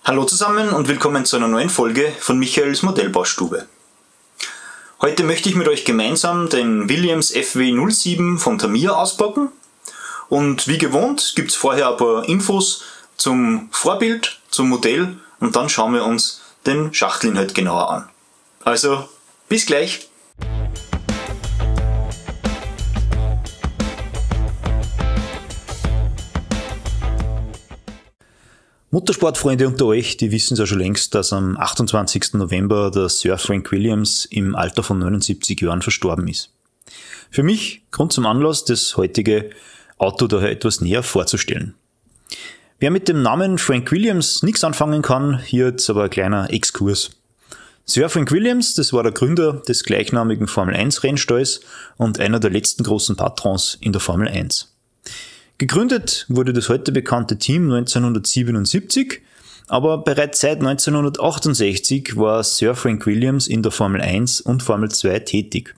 Hallo zusammen und willkommen zu einer neuen Folge von Michaels Modellbaustube. Heute möchte ich mit euch gemeinsam den Williams FW07 von Tamiya auspacken und wie gewohnt gibt es vorher ein paar Infos zum Vorbild, zum Modell und dann schauen wir uns den Schachtelinhalt genauer an. Also bis gleich! Motorsportfreunde unter euch, die wissen es ja schon längst, dass am 28. November der Sir Frank Williams im Alter von 79 Jahren verstorben ist. Für mich Grund zum Anlass, das heutige Auto daher etwas näher vorzustellen. Wer mit dem Namen Frank Williams nichts anfangen kann, hier jetzt aber ein kleiner Exkurs. Sir Frank Williams, das war der Gründer des gleichnamigen Formel 1 Rennstalls und einer der letzten großen Patrons in der Formel 1. Gegründet wurde das heute bekannte Team 1977, aber bereits seit 1968 war Sir Frank Williams in der Formel 1 und Formel 2 tätig.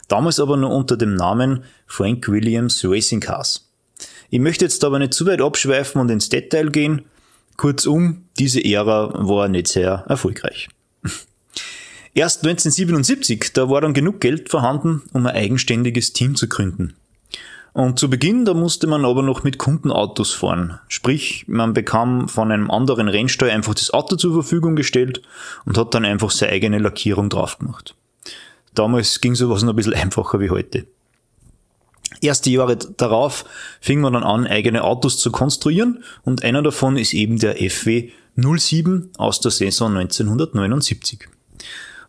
Damals aber nur unter dem Namen Frank Williams Racing Cars. Ich möchte jetzt aber nicht zu weit abschweifen und ins Detail gehen. Kurzum, diese Ära war nicht sehr erfolgreich. Erst 1977, da war dann genug Geld vorhanden, um ein eigenständiges Team zu gründen. Und zu Beginn, da musste man aber noch mit Kundenautos fahren. Sprich, man bekam von einem anderen Rennstall einfach das Auto zur Verfügung gestellt und hat dann einfach seine eigene Lackierung drauf gemacht. Damals ging sowas noch ein bisschen einfacher wie heute. Erste Jahre darauf fing man dann an, eigene Autos zu konstruieren und einer davon ist eben der FW07 aus der Saison 1979.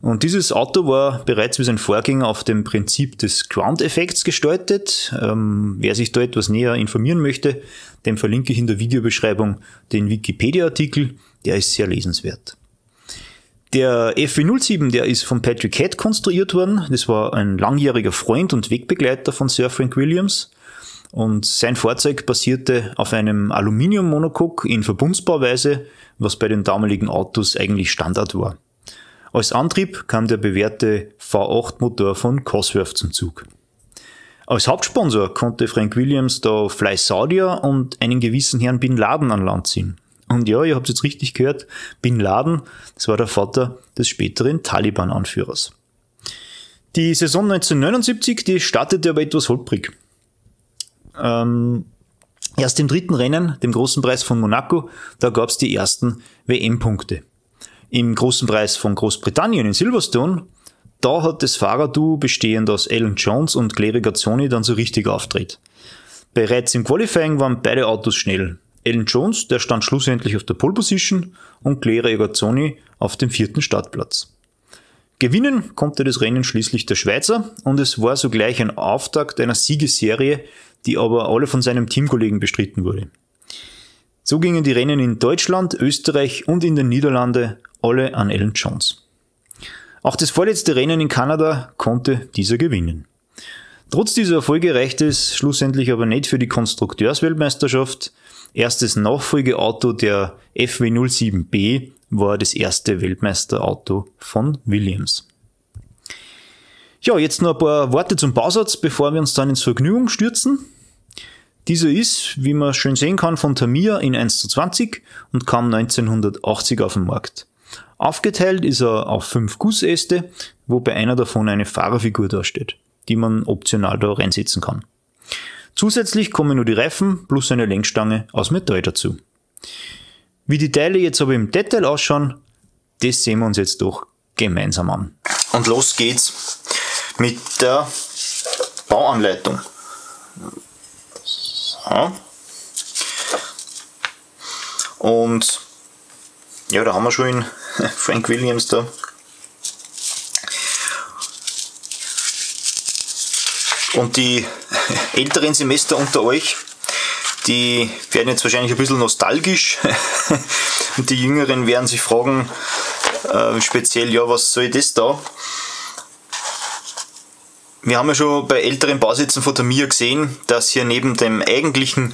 Und dieses Auto war bereits wie sein Vorgänger auf dem Prinzip des Ground-Effekts gestaltet. Wer sich da etwas näher informieren möchte, dem verlinke ich in der Videobeschreibung den Wikipedia-Artikel, der ist sehr lesenswert. Der FW07, der ist von Patrick Head konstruiert worden. Das war ein langjähriger Freund und Wegbegleiter von Sir Frank Williams. Und sein Fahrzeug basierte auf einem Aluminium-Monocoque in Verbundsbauweise, was bei den damaligen Autos eigentlich Standard war. Als Antrieb kam der bewährte V8-Motor von Cosworth zum Zug. Als Hauptsponsor konnte Frank Williams da Fly Saudia und einen gewissen Herrn Bin Laden an Land ziehen. Und ja, ihr habt es jetzt richtig gehört, Bin Laden, das war der Vater des späteren Taliban-Anführers. Die Saison 1979, die startete aber etwas holprig. Erst im dritten Rennen, dem Großen Preis von Monaco, da gab es die ersten WM-Punkte. Im Großen Preis von Großbritannien in Silverstone, da hat das Fahrerduo bestehend aus Alan Jones und Clay Regazzoni dann so richtig auftritt. Bereits im Qualifying waren beide Autos schnell. Alan Jones, der stand schlussendlich auf der Pole Position und Clay Regazzoni auf dem 4. Startplatz. Gewinnen konnte das Rennen schließlich der Schweizer und es war sogleich ein Auftakt einer Siegesserie, die aber alle von seinem Teamkollegen bestritten wurde. So gingen die Rennen in Deutschland, Österreich und in den Niederlanden alle an Alan Jones. Auch das vorletzte Rennen in Kanada konnte dieser gewinnen. Trotz dieser Erfolge reichte es schlussendlich aber nicht für die Konstrukteursweltmeisterschaft. Erstes Nachfolgeauto der FW07B war das erste Weltmeisterauto von Williams. Ja, jetzt noch ein paar Worte zum Bausatz, bevor wir uns dann ins Vergnügen stürzen. Dieser ist, wie man schön sehen kann, von Tamiya in 1:20 und kam 1980 auf den Markt. Aufgeteilt ist er auf 5 Gussäste, wobei einer davon eine Fahrerfigur darstellt, die man optional da reinsetzen kann. Zusätzlich kommen nur die Reifen plus eine Lenkstange aus Metall dazu. Wie die Teile jetzt aber im Detail ausschauen, das sehen wir uns jetzt doch gemeinsam an. Und los geht's mit der Bauanleitung. So. Und ja, da haben wir schon in Frank Williams da. Und die älteren Semester unter euch, die werden jetzt wahrscheinlich ein bisschen nostalgisch und die Jüngeren werden sich fragen, speziell, ja, was soll das da? Wir haben ja schon bei älteren Bausätzen von Tamiya gesehen, dass hier neben dem eigentlichen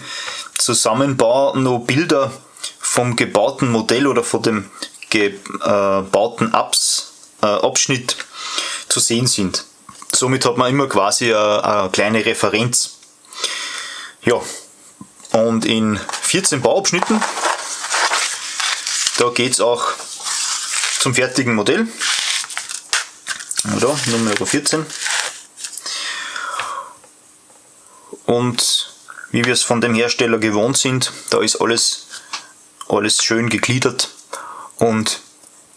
Zusammenbau noch Bilder vom gebauten Modell oder von dem gebauten Abschnitt zu sehen sind. Somit hat man immer quasi eine kleine Referenz. Ja, und in 14 Bauabschnitten da geht es auch zum fertigen Modell. Da, Nummer 14. Und wie wir es von dem Hersteller gewohnt sind, da ist alles schön gegliedert und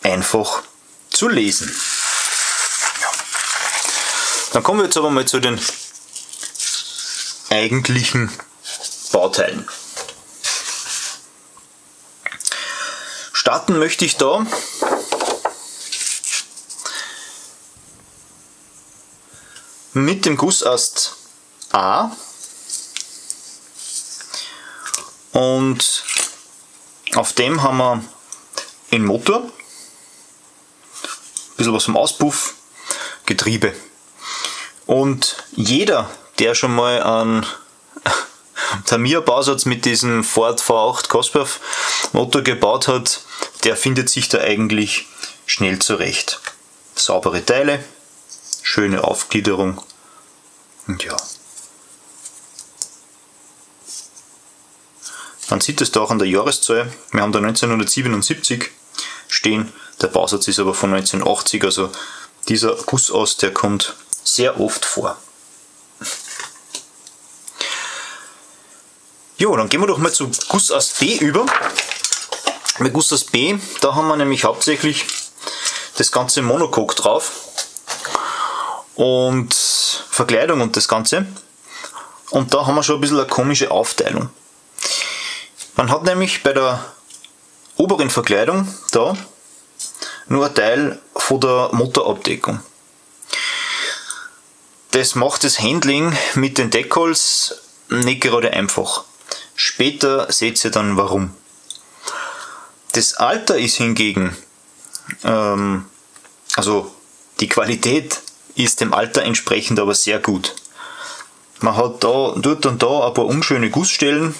einfach zu lesen. Ja. Dann kommen wir jetzt aber mal zu den eigentlichen Bauteilen. Starten möchte ich da mit dem Gussast A und auf dem haben wir den Motor, ein bisschen was vom Auspuff, Getriebe. Und jeder, der schon mal einen Tamiya-Bausatz mit diesem Ford V8 Cosworth Motor gebaut hat, der findet sich da eigentlich schnell zurecht. Saubere Teile, schöne Aufgliederung und ja. Man sieht es da auch an der Jahreszahl. Wir haben da 1977 stehen, der Bausatz ist aber von 1980, also dieser Gussast, der kommt sehr oft vor. Jo, dann gehen wir doch mal zu Gussast B über. Bei Gussast B, da haben wir nämlich hauptsächlich das ganze Monocoque drauf und Verkleidung und das Ganze. Und da haben wir schon ein bisschen eine komische Aufteilung. Man hat nämlich bei der oberen Verkleidung da nur ein Teil von der Motorabdeckung. Das macht das Handling mit den Decals nicht gerade einfach. Später seht ihr dann warum. Das Alter ist hingegen, also die Qualität ist dem Alter entsprechend aber sehr gut. Man hat da, dort und da ein paar unschöne Gussstellen,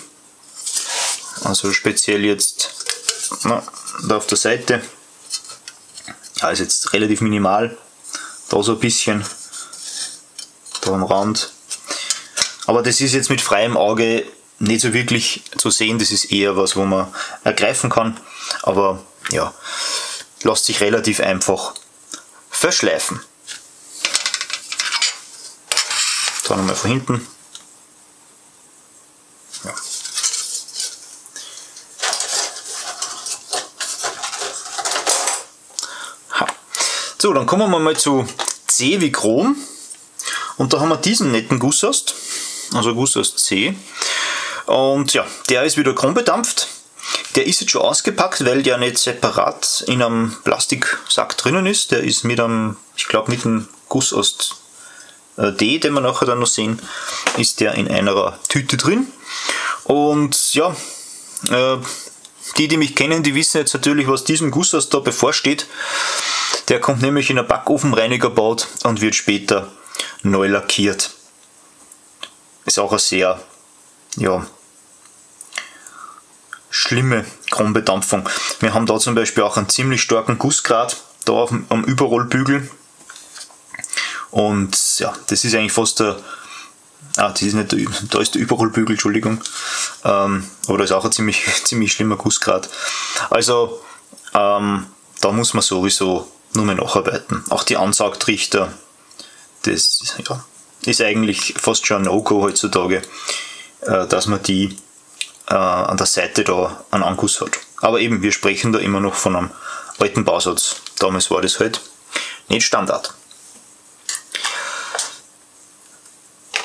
also speziell jetzt da auf der Seite, ja, ist jetzt relativ minimal, da so ein bisschen, da am Rand. Aber das ist jetzt mit freiem Auge nicht so wirklich zu sehen, das ist eher was, wo man ergreifen kann, aber ja, lässt sich relativ einfach verschleifen. Da nochmal von hinten. Ja. So, dann kommen wir mal zu C wie Chrom und da haben wir diesen netten Gussast, also Gussast C. Und ja, der ist wieder chrombedampft. Der ist jetzt schon ausgepackt, weil der nicht separat in einem Plastiksack drinnen ist. Der ist mit einem, ich glaube mit dem Gussast D, den wir nachher dann noch sehen, ist der in einer Tüte drin. Und ja, die mich kennen, die wissen jetzt natürlich, was diesem Gussast da bevorsteht. Der kommt nämlich in einen Backofenreiniger gebaut und wird später neu lackiert. Ist auch ein sehr, ja, schlimme Chrombedampfung. Wir haben da zum Beispiel auch einen ziemlich starken Gussgrad da am Überrollbügel. Und ja, das ist eigentlich fast der, das ist nicht der, da ist der Überrollbügel, Entschuldigung. Aber da ist auch ein ziemlich schlimmer Gussgrad. Also da muss man sowieso nur mehr nacharbeiten. Auch die Ansaugtrichter, das ja, ist eigentlich fast schon ein No-Go heutzutage, dass man die an der Seite da einen Anguss hat. Aber eben, wir sprechen da immer noch von einem alten Bausatz. Damals war das halt nicht Standard.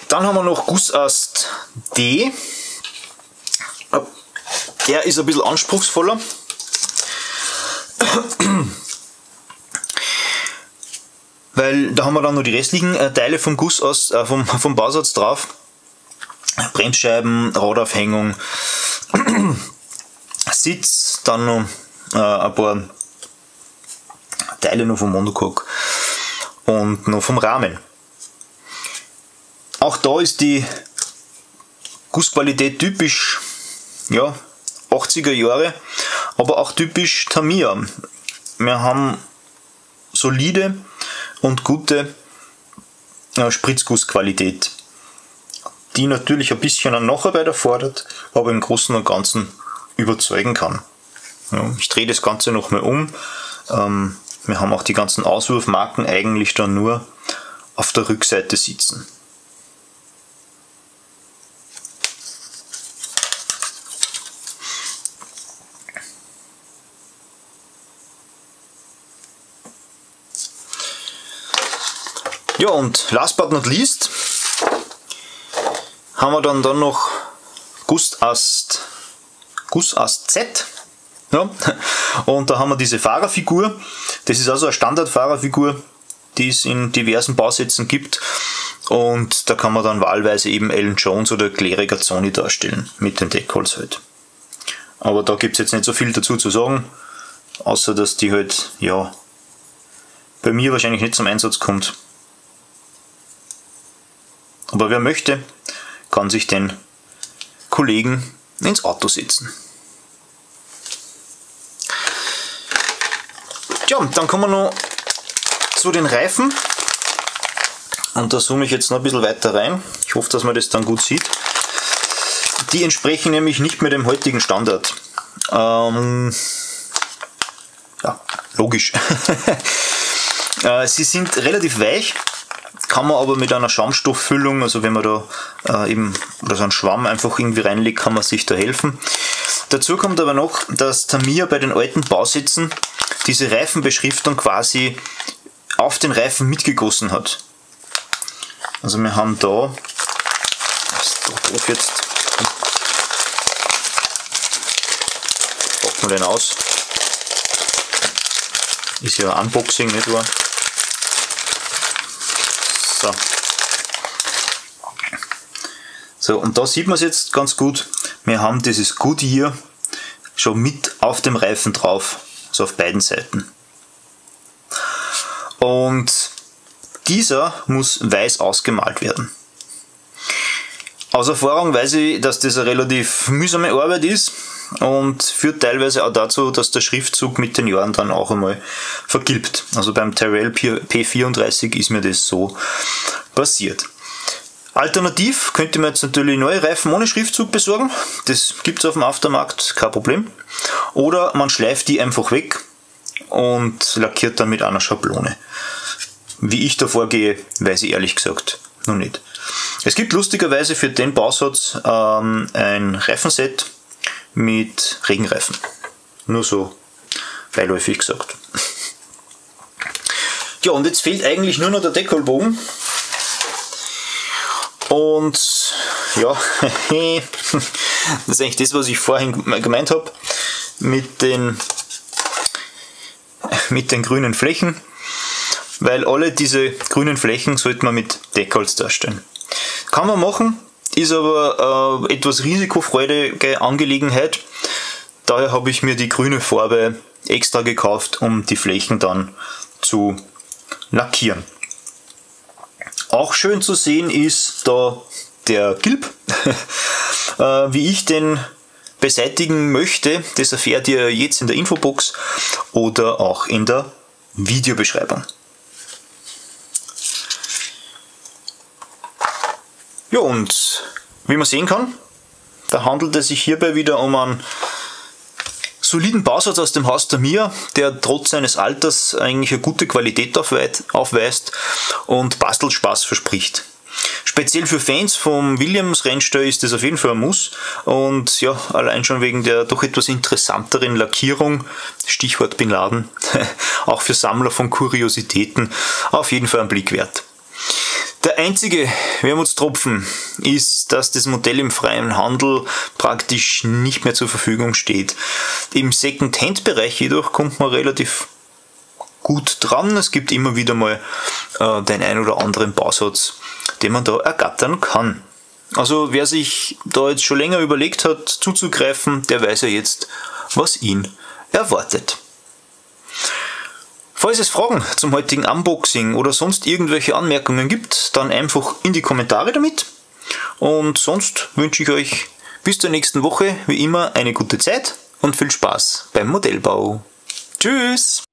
Dann haben wir noch Gussast D. Der ist ein bisschen anspruchsvoller. Weil da haben wir dann noch die restlichen Teile vom Gussast, vom Bausatz drauf. Bremsscheiben, Radaufhängung, Sitz, dann noch ein paar Teile noch vom Monocoque und noch vom Rahmen. Auch da ist die Gussqualität typisch, ja, 80er Jahre, aber auch typisch Tamiya. Wir haben solide und gute Spritzgussqualität, die natürlich ein bisschen an Nacharbeit erfordert, aber im Großen und Ganzen überzeugen kann. Ja, ich drehe das Ganze nochmal um. Wir haben auch die ganzen Auswurfmarken eigentlich dann nur auf der Rückseite sitzen. Ja, und last but not least haben wir dann noch Gussast Z. Ja. Und da haben wir diese Fahrerfigur. Das ist also eine Standardfahrerfigur, die es in diversen Bausätzen gibt. Und da kann man dann wahlweise eben Alan Jones oder Claire Regazzoni darstellen, mit den Deckholz halt. Aber da gibt es jetzt nicht so viel dazu zu sagen, außer dass die halt, ja, bei mir wahrscheinlich nicht zum Einsatz kommt. Aber wer möchte, kann sich den Kollegen ins Auto setzen. Ja, dann kommen wir noch zu den Reifen. Und da zoome ich jetzt noch ein bisschen weiter rein. Ich hoffe, dass man das dann gut sieht. Die entsprechen nämlich nicht mehr dem heutigen Standard. Ja, logisch. Sie sind relativ weich. Kann man aber mit einer Schaumstofffüllung, also wenn man da eben oder so einen Schwamm einfach irgendwie reinlegt, kann man sich da helfen. Dazu kommt aber noch, dass Tamiya bei den alten Bausätzen diese Reifenbeschriftung quasi auf den Reifen mitgegossen hat. Also wir haben da, was ist da drauf jetzt? Packen wir den aus. Ist ja ein Unboxing, nicht wahr? So, und da sieht man es jetzt ganz gut. Wir haben dieses Goodyear schon mit auf dem Reifen drauf, also auf beiden Seiten. Und dieser muss weiß ausgemalt werden. Aus Erfahrung weiß ich, dass das eine relativ mühsame Arbeit ist und führt teilweise auch dazu, dass der Schriftzug mit den Jahren dann auch einmal vergilbt. Also beim Tyrrell P34 ist mir das so passiert. Alternativ könnte man jetzt natürlich neue Reifen ohne Schriftzug besorgen. Das gibt es auf dem Aftermarkt, kein Problem. Oder man schleift die einfach weg und lackiert dann mit einer Schablone. Wie ich da vorgehe, weiß ich ehrlich gesagt noch nicht. Es gibt lustigerweise für den Bausatz ein Reifenset mit Regenreifen. Nur so beiläufig gesagt. Ja, und jetzt fehlt eigentlich nur noch der Deckelbogen. Und ja, das ist eigentlich das, was ich vorhin gemeint habe mit den grünen Flächen, weil alle diese grünen Flächen sollte man mit Deckholz darstellen. Kann man machen, ist aber etwas risikofreudige Angelegenheit. Daher habe ich mir die grüne Farbe extra gekauft, um die Flächen dann zu lackieren. Auch schön zu sehen ist da der Gilb. Wie ich den beseitigen möchte, das erfährt ihr jetzt in der Infobox oder auch in der Videobeschreibung. Ja, und wie man sehen kann, da handelt es sich hierbei wieder um einen soliden Bausatz aus dem Haus Tamiya, der trotz seines Alters eigentlich eine gute Qualität aufweist und Bastelspaß verspricht. Speziell für Fans vom Williams Rennstall ist das auf jeden Fall ein Muss und ja, allein schon wegen der doch etwas interessanteren Lackierung, Stichwort Bin Laden, auch für Sammler von Kuriositäten auf jeden Fall ein Blick wert. Der einzige Wermutstropfen ist, dass das Modell im freien Handel praktisch nicht mehr zur Verfügung steht. Im Second-Hand-Bereich jedoch kommt man relativ gut dran. Es gibt immer wieder mal den ein oder anderen Bausatz, den man da ergattern kann. Also wer sich da jetzt schon länger überlegt hat zuzugreifen, der weiß ja jetzt, was ihn erwartet. Falls es Fragen zum heutigen Unboxing oder sonst irgendwelche Anmerkungen gibt, dann einfach in die Kommentare damit. Und sonst wünsche ich euch bis zur nächsten Woche wie immer eine gute Zeit und viel Spaß beim Modellbau. Tschüss!